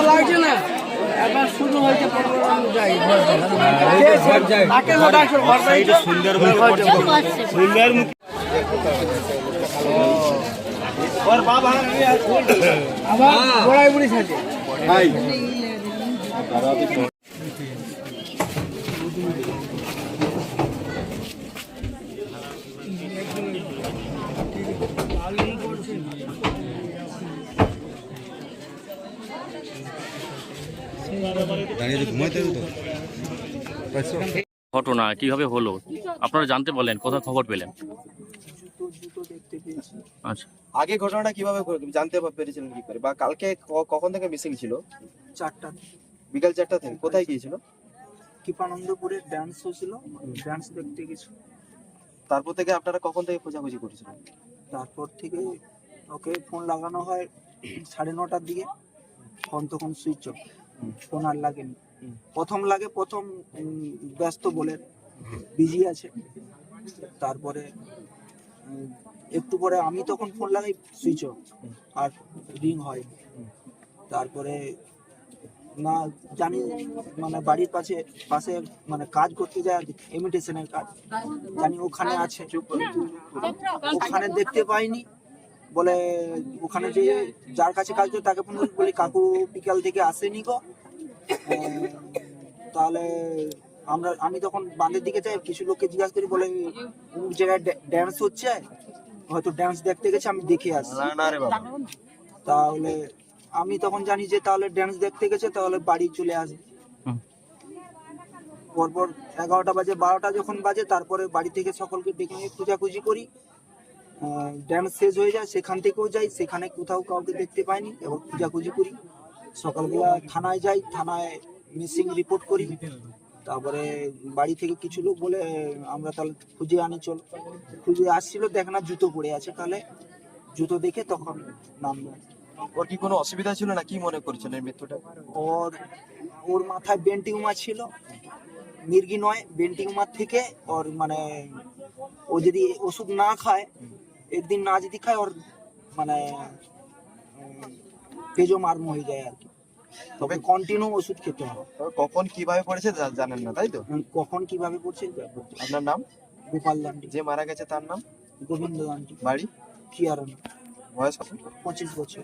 লাগছে না, এবার শুরু হয়েছে সুন্দর আবার বড়াই বুড়ি থাকে ঘটনা কিভাবে হলো আপনারা জানতে পারলেন, কোথাও খবর পেলেন? আচ্ছা, আগে ঘটনাটা কিভাবে জানতে পেরেছিলেন কি করে, বা কালকে কখন থেকে মিসিং ছিল? 4টা বিকাল 4টা থেকে কোথায় গিয়েছিল? কৃপানন্দপুরে ডান্স হয়েছিল, ডান্স দেখতে গেছি। তারপর থেকে আপনারা কখন থেকে খোঁজাখুঁজি করেছিলেন? তারপর থেকে ওকে ফোন লাগানো হয় 9:30টার দিকে, ফোন তখন সুইচ অফ, ফোন আর লাগেনি। প্রথম লাগে, প্রথম ব্যস্ত বলে বিজি আছে। তারপরে একটু পরে আমি তখন ফোন লাগাই, সুইচ অফ, আর রিং হয়। তারপরে না জানি মানে বাড়ির পাশে মানে কাজ করতে যায়, ইমিটেশনের কাজ, জানি ওখানে আছে, ওখানে দেখতে পাইনি বলে ওখানে যে যার কাছে কাজ করে তাকে ফোন বলি, কাকু বিকাল থেকে আসেনি গো। তাহলে আমি তখন বাঁধের দিকে যাই, কিছু লোককে জিজ্ঞাসা করি, বলে অমুক জায়গায় ড্যান্স হচ্ছে, হয়তো ড্যান্স দেখতে গেছে, আমি দেখে আসছি। তাহলে আমি তখন জানি যে তাহলে ড্যান্স দেখতে গেছে, তাহলে বাড়ি চলে আসে। পরপর 11টা বাজে, 12টা যখন বাজে, তারপরে বাড়ি থেকে সকলকে ডেকে নিয়ে খোঁজাখুঁজি করি। ড্যান্স শেষ হয়ে যায়, সেখান থেকেও যাই, সেখানে কোথাও কাউকে দেখতে পাইনি। এবার খোঁজাখুঁজি করি, সকালবেলা থানায় যাই, থানায় মিসিং রিপোর্ট করি। তারপরে বাড়ি থেকে কিছু লোক বলে আমরা তাহলে খুঁজে আনি, চল। খুঁজে আসছিল, দেখ না জুতো পড়ে আছে, তাহলে জুতো দেখে তখন নামলো। ওর কি কোনো অসুবিধা ছিল না, কি মনে করছেন এই মৃত্যুটা? ওর মাথায় ব্রেন টিউমার ছিল, মির্গি নয়, ব্রেন টিউমার থেকে ওর মানে ও যদি ওষুধ না খায়, একদিন না যদি খায়, ওর মানে পেজো মার্ম হয়ে যায় আর কি। তবে কন্টিনিউ ওষুধ খেতে হবে। কখন কিভাবে পড়েছে জানেন না, তাই তো? কখন কিভাবে পড়ছে? আপনার নাম? গোপাল দান্ডি। যে মারা গেছে তার নাম? গোবিন্দ দান্ডি। বাড়ি? কিয়ারানা। বয়স কত? 25 বছর।